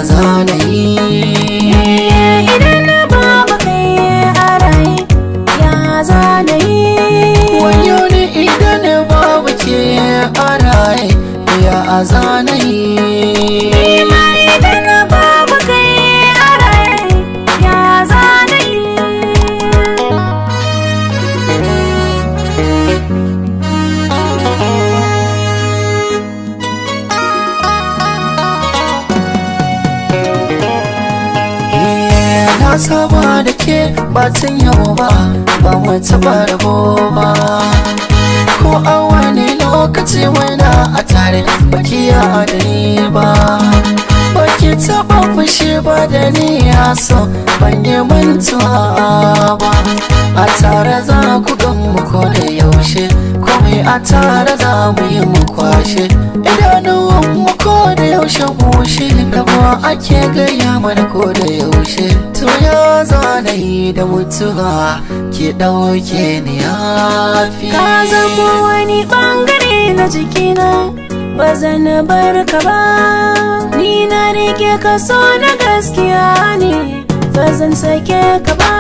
zanayi. Idan babu kai a raye ya zanayi. Wayo ni idan babu ke a raye ya zanayi. Nima idan babu kai a raye ya zanayi. Na saba da ke batun yau ba mu taɓa rabo ba, ko a wani lokaci muna a tare baki ya adani ba. Baki taɓa fushi ba da ni ya so ban yi mantuwa ba. A tare za ku gan mu ko da yaushe, komai a tare za mu yi mu kwashe. Idanuwan mu ko da yaushe bushe, rabuwa ake gaya mana ko da yaushe. To ya zanayi da mutuwa ke ɗauke ni yafi. Ka zama wani ɓangare na jikina, ba zan bar ka ba. Ni na rike ka so na gaskiya ne, ba zan sake ka ba.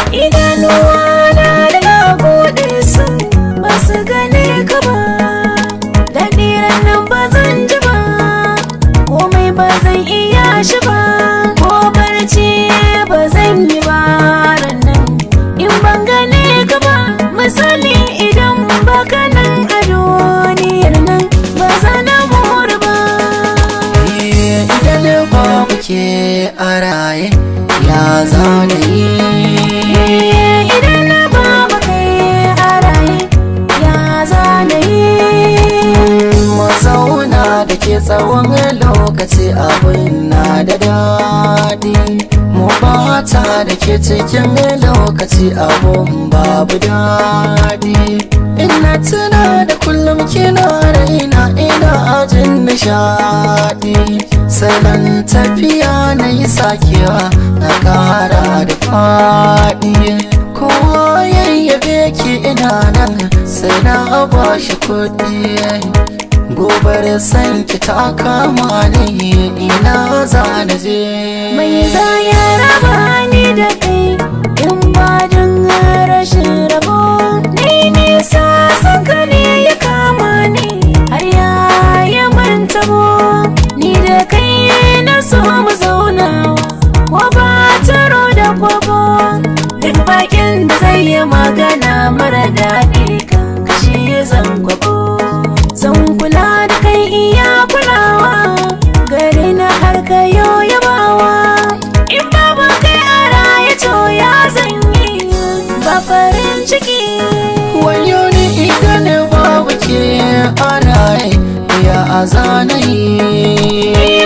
Idanuwa na da buɗe su ba su gane ka ba. Daɗiran nan ba zan ji ba, komai ba zan iya shi ba. Ko barci ba zan yi ba nan in ban gane ka ba. Misali idan baka nan a duniyar nan ba zan more ba. Idan babu ke a raye ya zanayi. Idan babu kai a raye ya zanayi. Mu zauna da ke tsawon lokaci abin na da daɗi, mu bata da ke cikin lokaci abun babu daɗi. Ina tuna da kullum kina raina ina ajin nishaɗi, salon tafiya na yi sakewa na ƙara da faɗi. Kowa yayyabe ki ina nan sai na ba shi kuɗi, gobar san ki ta kama ni ina zana je. Mai za ya raba ni da kai in ba don rashin rabo. Ni nisa san ka ne ya kama ni har ya yi mantabo. Ni da kai na so mu zauna ko ba taro da kwabo. Duk bakin da zai yi magana mara daɗi kan kashe zan gwabo. Zan kula da kai iya kulawa, gari na har ka yabawa. In babu kai a raye to ya zanyi ba farin ciki. Wayo ni idan babu ke a raye ya zanayi.